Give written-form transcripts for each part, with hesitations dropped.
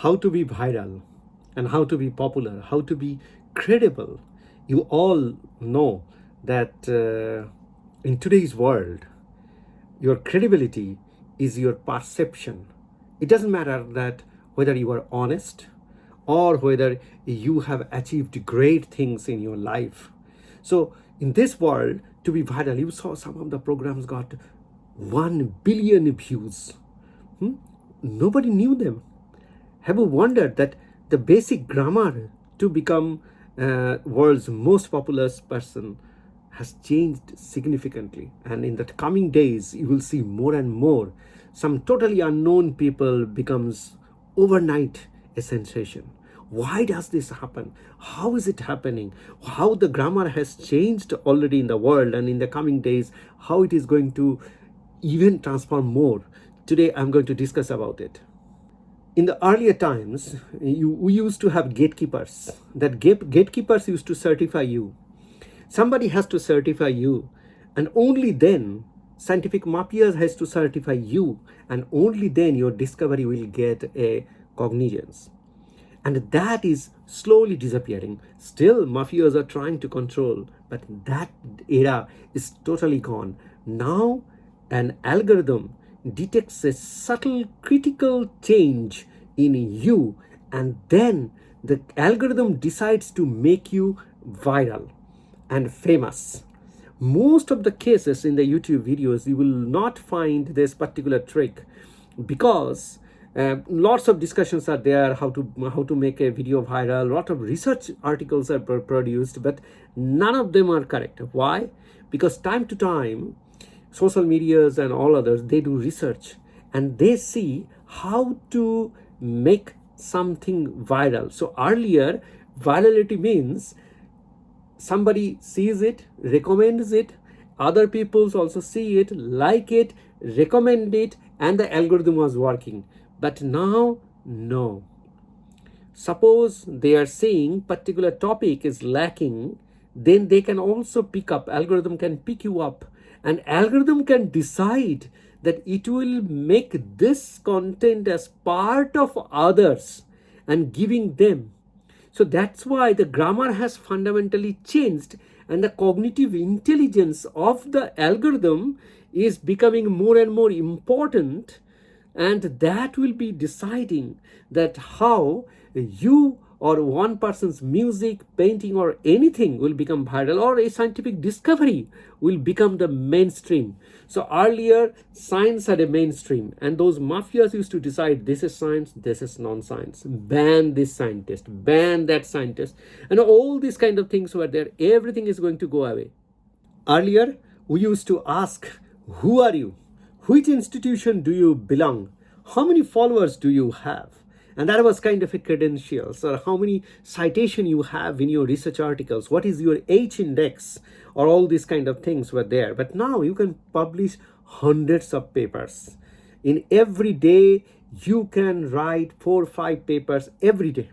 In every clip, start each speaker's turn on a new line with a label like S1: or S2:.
S1: how to be viral and how to be popular, how to be credible. You all know that in today's world, your credibility is your perception. It doesn't matter that whether you are honest or whether you have achieved great things in your life. So in this world, to be viral, you saw some of the programs got 1 billion views. Nobody knew them. Have you wondered that the basic grammar to become world's most popular person has changed significantly? And in the coming days, you will see more and more. Some totally unknown people becomes overnight a sensation. Why does this happen? How is it happening? How the grammar has changed already in the world, and in the coming days, how it is going to even transform more. Today, I'm going to discuss about it. In the earlier times, we used to have gatekeepers. That gatekeepers used to certify you. Somebody has to certify you, and only then scientific mafia has to certify you, and only then your discovery will get a cognizance. And that is slowly disappearing. Still, mafias are trying to control, but that era is totally gone. Now, an algorithm detects a subtle critical change in you, and then the algorithm decides to make you viral and famous. Most of the cases in the YouTube videos, you will not find this particular trick, because lots of discussions are there how to make a video viral. A lot of research articles are produced, but none of them are correct. Why? Because time to time, social medias and all others, they do research and they see how to make something viral. So earlier, virality means somebody sees it, recommends it, other people also see it, like it, recommend it, and the algorithm was working. But now, no. Suppose they are saying particular topic is lacking, then they can also pick up, algorithm can pick you up, and algorithm can decide that it will make this content as part of others and giving them. So that's why the grammar has fundamentally changed, and the cognitive intelligence of the algorithm is becoming more and more important, and that will be deciding that how you or one person's music, painting, or anything will become viral, or a scientific discovery will become the mainstream. So earlier, science had a mainstream, and those mafias used to decide this is science, this is non-science, ban this scientist, ban that scientist, and all these kind of things were there. Everything is going to go away. Earlier, we used to ask, who are you? Which institution do you belong? How many followers do you have? And that was kind of a credentials, or how many citation you have in your research articles. What is your H index, or all these kind of things were there. But now you can publish hundreds of papers. In every day, you can write 4 or 5 papers every day.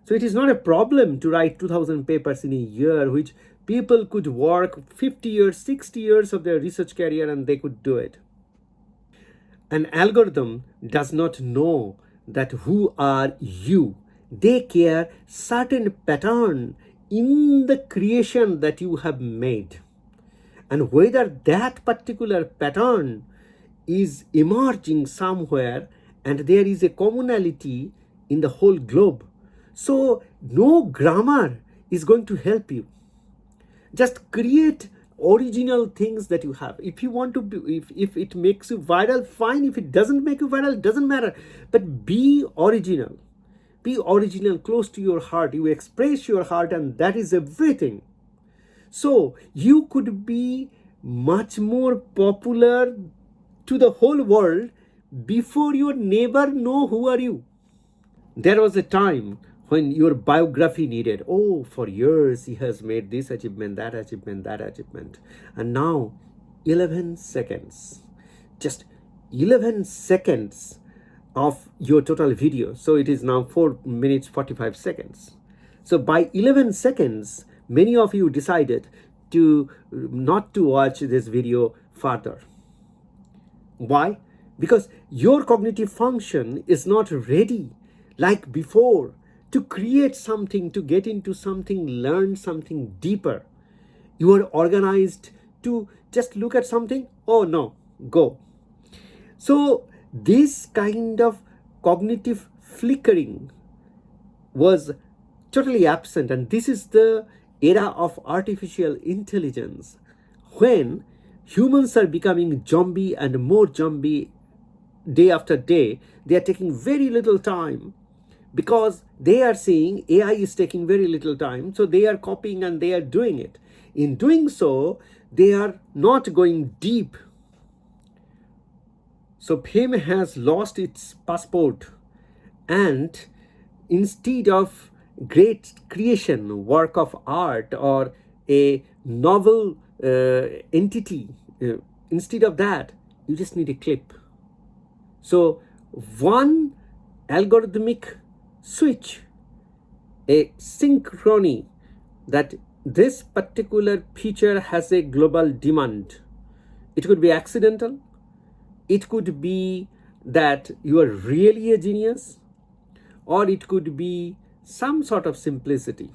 S1: So it is not a problem to write 2,000 papers in a year, which people could work 50 years, 60 years of their research career, and they could do it. An algorithm does not know that who are you. They care certain pattern in the creation that you have made, and whether that particular pattern is emerging somewhere, and there is a commonality in the whole globe. So no grammar is going to help you. Just create original things that you have. If you want to be, if it makes you viral, fine. If it doesn't make you viral, doesn't matter. But be original. Be original, close to your heart. You express your heart, and that is everything. So you could be much more popular to the whole world before your neighbor know who are you. There was a time when your biography needed, oh, for years he has made this achievement, that achievement, that achievement. And now 11 seconds, just 11 seconds of your total video. So it is now 4 minutes 45 seconds. So by 11 seconds, many of you decided to not to watch this video further. Why? Because your cognitive function is not ready. like before, to create something, to get into something, learn something deeper. You are organized to just look at something, oh no, go. So this kind of cognitive flickering was totally absent, and this is the era of artificial intelligence, when humans are becoming zombie and more zombie day after day. They are taking very little time, because they are seeing AI is taking very little time, so they are copying and they are doing it. In doing so, they are not going deep. So fame has lost its passport, and instead of great creation, work of art, or a novel entity, instead of that, you just need a clip. So one algorithmic switch, a synchrony, that this particular feature has a global demand. It could be accidental. It could be that you are really a genius, or it could be some sort of simplicity,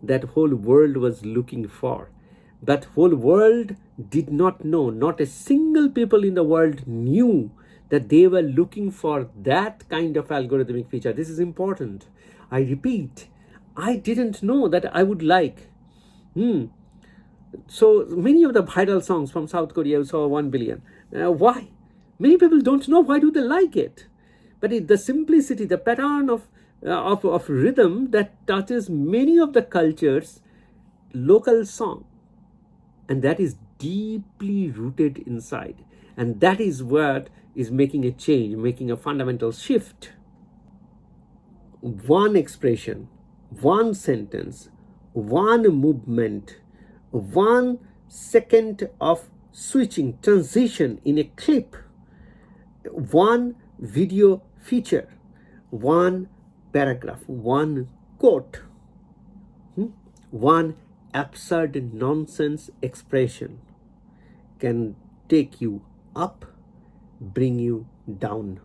S1: that whole world was looking for. That whole world did not know, not a single people in the world knew that they were looking for that kind of algorithmic feature. This is important. I repeat, I didn't know that I would like. So many of the viral songs from South Korea saw 1 billion. Why? Many people don't know why do they like it. But the simplicity, the pattern of rhythm that touches many of the cultures' local song. And that is deeply rooted inside. And that is what is making a change, making a fundamental shift. One expression, one sentence, one movement, 1 second of switching, transition in a clip, one video feature, one paragraph, one quote, one absurd nonsense expression can take you up, bring you down.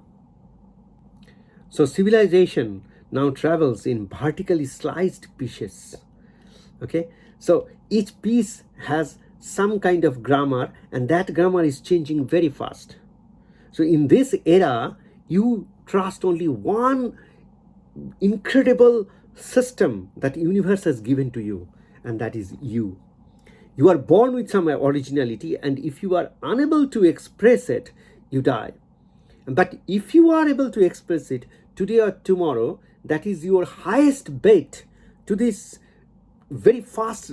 S1: So civilization now travels in vertically sliced pieces. Okay, so each piece has some kind of grammar, and that grammar is changing very fast. So in this era, you trust only one incredible system that universe has given to you, and that is you. You are born with some originality, and if you are unable to express it, you die. But if you are able to express it today or tomorrow, that is your highest bet to this very fast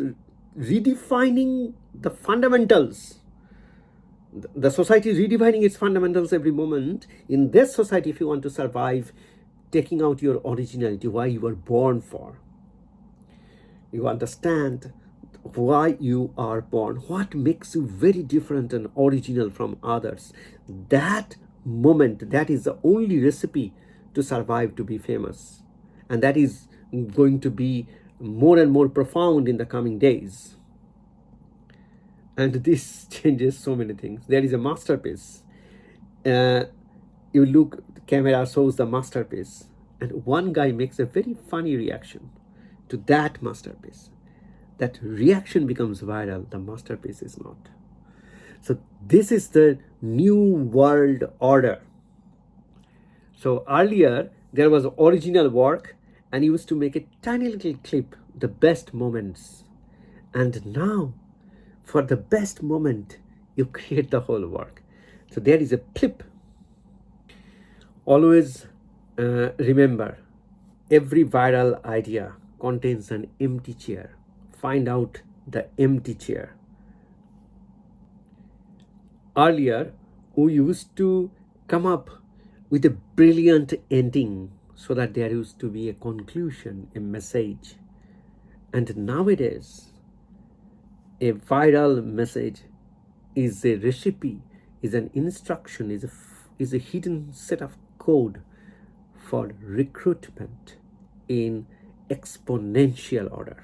S1: redefining the fundamentals. The society is redefining its fundamentals every moment. In this society, if you want to survive, taking out your originality, why you were born for, you understand why you are born, what makes you very different and original from others. That moment, that is the only recipe to survive, to be famous. And that is going to be more and more profound in the coming days. And this changes so many things. There is a masterpiece. You look, the camera shows the masterpiece, and one guy makes a very funny reaction to that masterpiece. That reaction becomes viral, the masterpiece is not. So this is the new world order. So earlier, there was original work, and you used to make a tiny little clip, the best moments. And now, for the best moment, you create the whole work. So there is a clip. Always remember, every viral idea contains an empty chair. Find out the empty chair. Earlier, we used to come up with a brilliant ending so that there used to be a conclusion, a message. And nowadays, a viral message is a recipe, is an instruction, is a hidden set of code for recruitment in exponential order.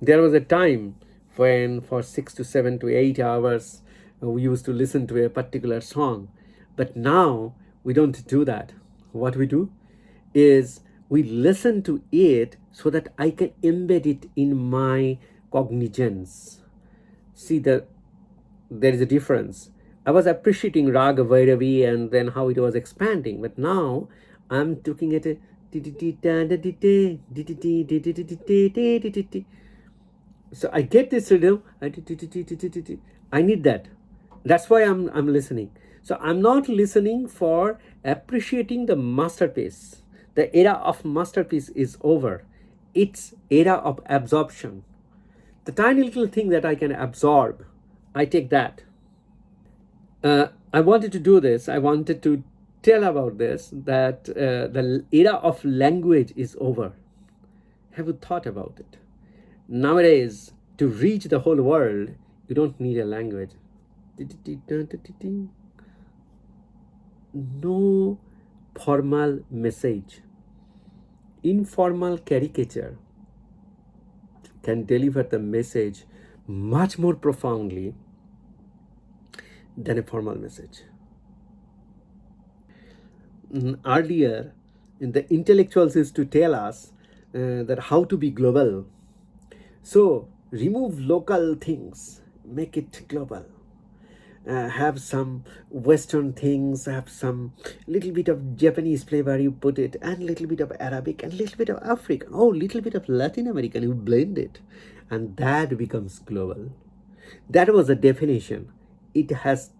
S1: There was a time when for 6 to 7 to 8 hours we used to listen to a particular song, but now We don't do that. What we do is we listen to it so that I can embed it in my cognizance. See, there is a difference. I was appreciating Raga Vairavi and then how it was expanding, but now I'm looking at it. So I get this rhythm. I need that. That's why I'm listening. So I'm not listening for appreciating the masterpiece. The era of masterpiece is over. It's era of absorption. The tiny little thing that I can absorb, I take that. I wanted to do this. I wanted to tell about this, that the era of language is over. Have you thought about it? Nowadays, to reach the whole world, you don't need a language. No formal message. Informal caricature can deliver the message much more profoundly than a formal message. Earlier, the intellectuals used to tell us that how to be global. So remove local things, make it global. Have some Western things, have some little bit of Japanese flavor, you put it, and little bit of Arabic, and little bit of African, little bit of Latin American, you blend it, and that becomes global. That was the definition. It has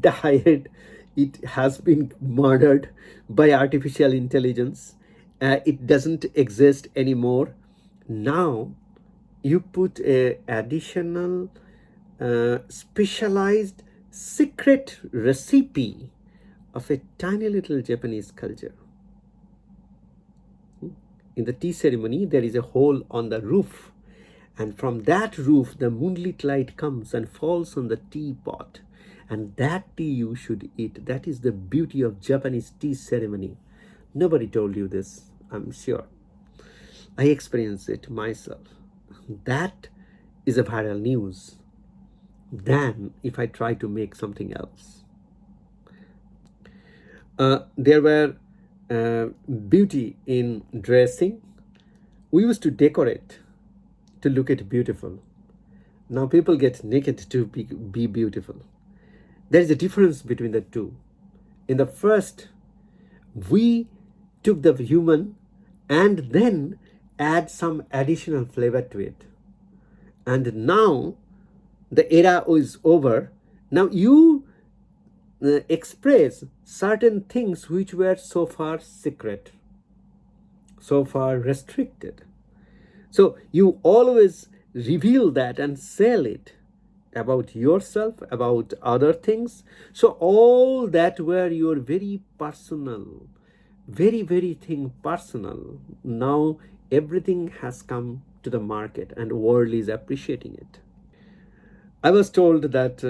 S1: died, it has been murdered by artificial intelligence. It doesn't exist anymore. Now you put a additional specialized secret recipe of a tiny little Japanese culture. In the tea ceremony, there is a hole on the roof, and from that roof, the moonlit light comes and falls on the teapot, and that tea you should eat. That is the beauty of Japanese tea ceremony. Nobody told you this, I'm sure. I experienced it myself. That is a viral news than if I try to make something else. There were beauty in dressing. We used to decorate to look at beautiful. Now people get naked to be beautiful. There is a difference between the two. In the first, we took the human and then add some additional flavor to it. And now the era is over. Now you express certain things which were so far secret, so far restricted. So you always reveal that and sell it about yourself, about other things. So all that were your very personal, very, very thing personal. Now everything has come to the market and world is appreciating it. I was told that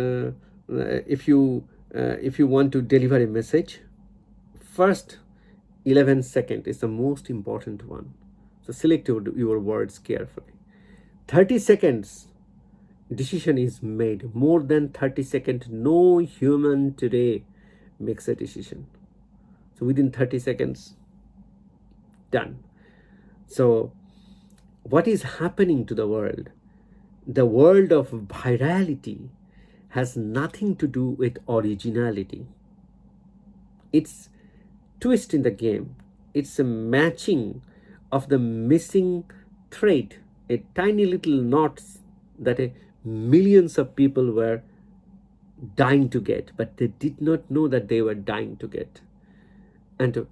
S1: if you want to deliver a message, first 11 seconds is the most important one. So select your words carefully. 30 seconds, decision is made. More than 30 seconds, no human today makes a decision. So within 30 seconds, done. So what is happening to the world? The world of virality has nothing to do with originality. It's twist in the game. It's a matching of the missing thread, a tiny little knots that millions of people were dying to get, but they did not know that they were dying to get. And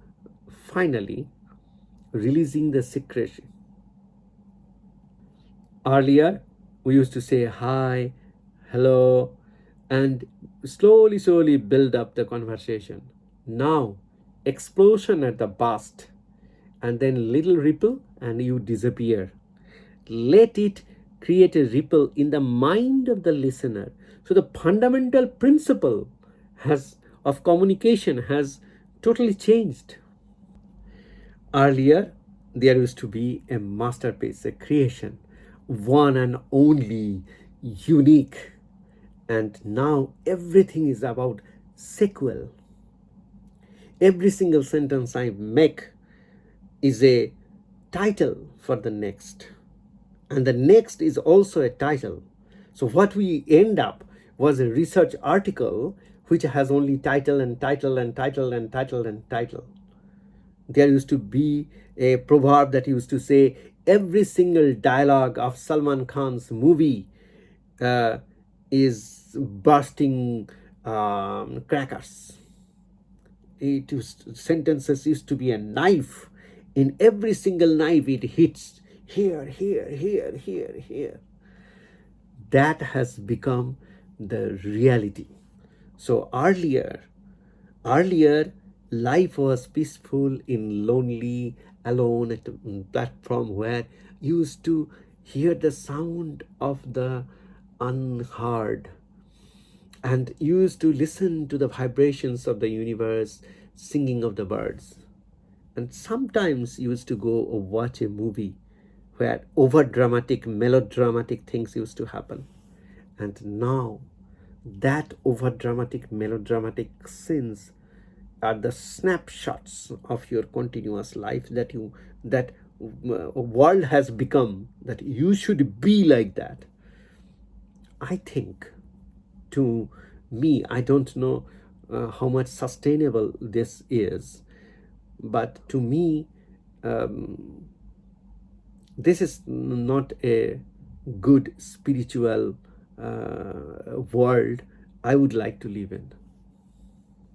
S1: finally, releasing the secrecy. Earlier, we used to say hi, hello, and slowly build up the conversation. Now, explosion at the burst, and then little ripple, and you disappear. Let it create a ripple in the mind of the listener. So the fundamental principle of communication has totally changed. Earlier, there used to be a masterpiece, a creation, one and only, unique. And now everything is about sequel. Every single sentence I make is a title for the next, and the next is also a title. So what we end up was a research article which has only title and title and title and title and title. There used to be a proverb that used to say every single dialogue of Salman Khan's movie uh, is bursting crackers. Sentences used to be a knife. In every single knife, it hits here, here, here, here, here. That has become the reality. So earlier, life was peaceful in lonely, alone at a platform where you used to hear the sound of the unheard, and used to listen to the vibrations of the universe, singing of the birds. And sometimes used to go or watch a movie where over dramatic, melodramatic things used to happen. And now that over dramatic, melodramatic scenes are the snapshots of your continuous life that world has become, that you should be like that. I think, to me, I don't know how much sustainable this is, but to me, um, this is not a good spiritual world I would like to live in.